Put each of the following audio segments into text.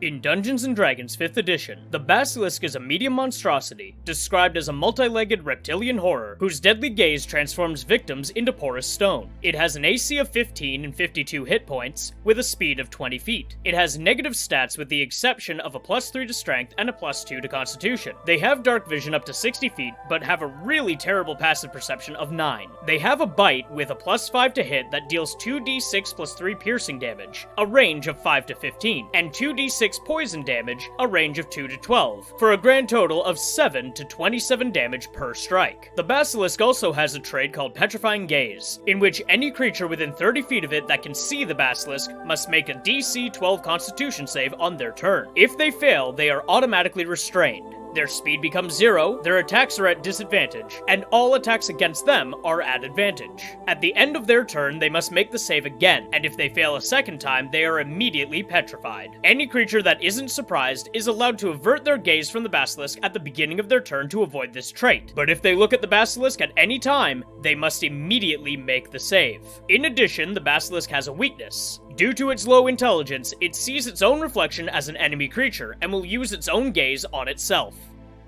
In Dungeons & Dragons 5th edition, the Basilisk is a medium monstrosity, described as a multi-legged reptilian horror whose deadly gaze transforms victims into porous stone. It has an AC of 15 and 52 hit points, with a speed of 20 feet. It has negative stats with the exception of a +3 to strength and a +2 to constitution. They have dark vision up to 60 feet, but have a really terrible passive perception of 9. They have a bite with a +5 to hit that deals 2d6 + 3 piercing damage, a range of 5 to 15, and 2d6 poison damage, a range of 2 to 12, for a grand total of 7 to 27 damage per strike. The Basilisk also has a trait called Petrifying Gaze, in which any creature within 30 feet of it that can see the Basilisk must make a DC 12 Constitution save on their turn. If they fail, they are automatically restrained. Their speed becomes 0, their attacks are at disadvantage, and all attacks against them are at advantage. At the end of their turn, they must make the save again, and if they fail a second time, they are immediately petrified. Any creature that isn't surprised is allowed to avert their gaze from the Basilisk at the beginning of their turn to avoid this trait, but if they look at the Basilisk at any time, they must immediately make the save. In addition, the Basilisk has a weakness. Due to its low intelligence, it sees its own reflection as an enemy creature, and will use its own gaze on itself.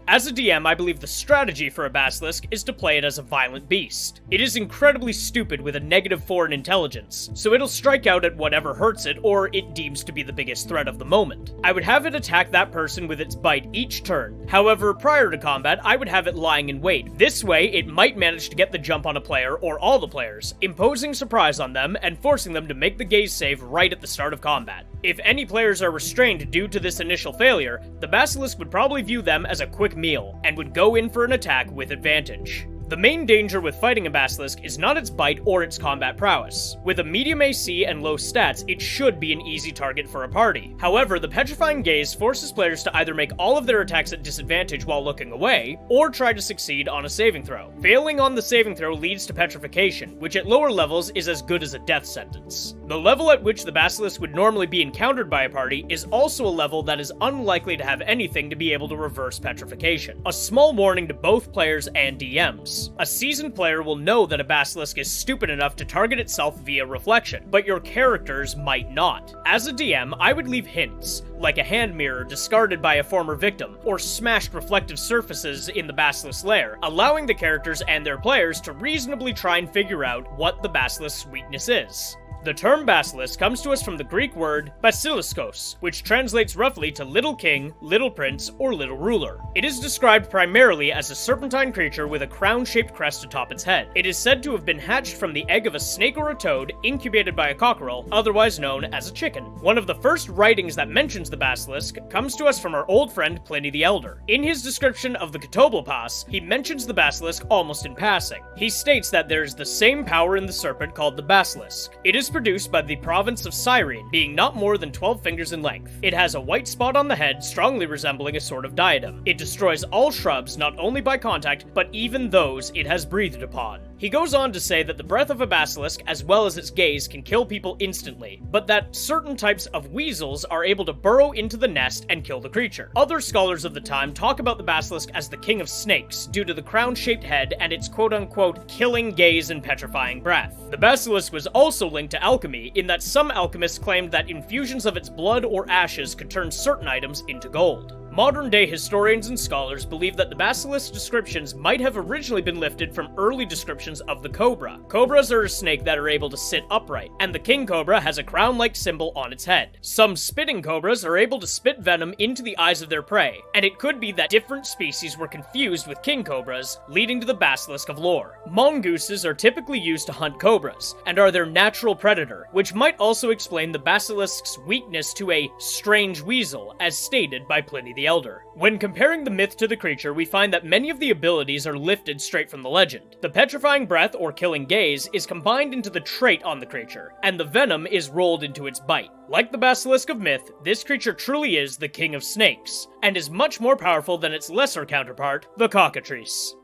As a DM, I believe the strategy for a Basilisk is to play it as a violent beast. It is incredibly stupid with a -4 in intelligence, so it'll strike out at whatever hurts it or it deems to be the biggest threat of the moment. I would have it attack that person with its bite each turn. However, prior to combat, I would have it lying in wait. This way, it might manage to get the jump on a player or all the players, imposing surprise on them and forcing them to make the gaze save right at the start of combat. If any players are restrained due to this initial failure, the Basilisk would probably view them as a quick meal, and would go in for an attack with advantage. The main danger with fighting a Basilisk is not its bite or its combat prowess. With a medium AC and low stats, it should be an easy target for a party. However, the Petrifying Gaze forces players to either make all of their attacks at disadvantage while looking away, or try to succeed on a saving throw. Failing on the saving throw leads to petrification, which at lower levels is as good as a death sentence. The level at which the Basilisk would normally be encountered by a party is also a level that is unlikely to have anything to be able to reverse petrification. A small warning to both players and DMs. A seasoned player will know that a Basilisk is stupid enough to target itself via reflection, but your characters might not. As a DM, I would leave hints, like a hand mirror discarded by a former victim, or smashed reflective surfaces in the Basilisk's lair, allowing the characters and their players to reasonably try and figure out what the Basilisk's weakness is. The term Basilisk comes to us from the Greek word basiliskos, which translates roughly to little king, little prince, or little ruler. It is described primarily as a serpentine creature with a crown-shaped crest atop its head. It is said to have been hatched from the egg of a snake or a toad, incubated by a cockerel, otherwise known as a chicken. One of the first writings that mentions the Basilisk comes to us from our old friend Pliny the Elder. In his description of the Catobalpas, he mentions the Basilisk almost in passing. He states that there is the same power in the serpent called the Basilisk. It is produced by the province of Cyrene, being not more than 12 fingers in length. It has a white spot on the head, strongly resembling a sort of diadem. It destroys all shrubs, not only by contact, but even those it has breathed upon. He goes on to say that the breath of a Basilisk, as well as its gaze, can kill people instantly, but that certain types of weasels are able to burrow into the nest and kill the creature. Other scholars of the time talk about the Basilisk as the king of snakes, due to the crown-shaped head and its quote-unquote killing gaze and petrifying breath. The Basilisk was also linked to alchemy, in that some alchemists claimed that infusions of its blood or ashes could turn certain items into gold. Modern-day historians and scholars believe that the Basilisk descriptions might have originally been lifted from early descriptions of the cobra. Cobras are a snake that are able to sit upright, and the king cobra has a crown-like symbol on its head. Some spitting cobras are able to spit venom into the eyes of their prey, and it could be that different species were confused with king cobras, leading to the Basilisk of lore. Mongooses are typically used to hunt cobras, and are their natural predator, which might also explain the Basilisk's weakness to a strange weasel, as stated by Pliny the Elder. When comparing the myth to the creature, we find that many of the abilities are lifted straight from the legend. The petrifying breath or killing gaze is combined into the trait on the creature, and the venom is rolled into its bite. Like the Basilisk of myth, this creature truly is the king of snakes, and is much more powerful than its lesser counterpart, the cockatrice.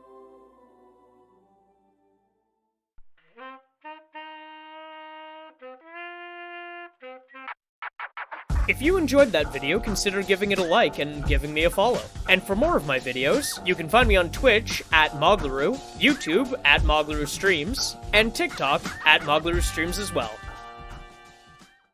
If you enjoyed that video, consider giving it a like and giving me a follow. And for more of my videos, you can find me on Twitch @Moglaroo, YouTube @Moglaroo Streams, and TikTok @Moglaroo Streams as well.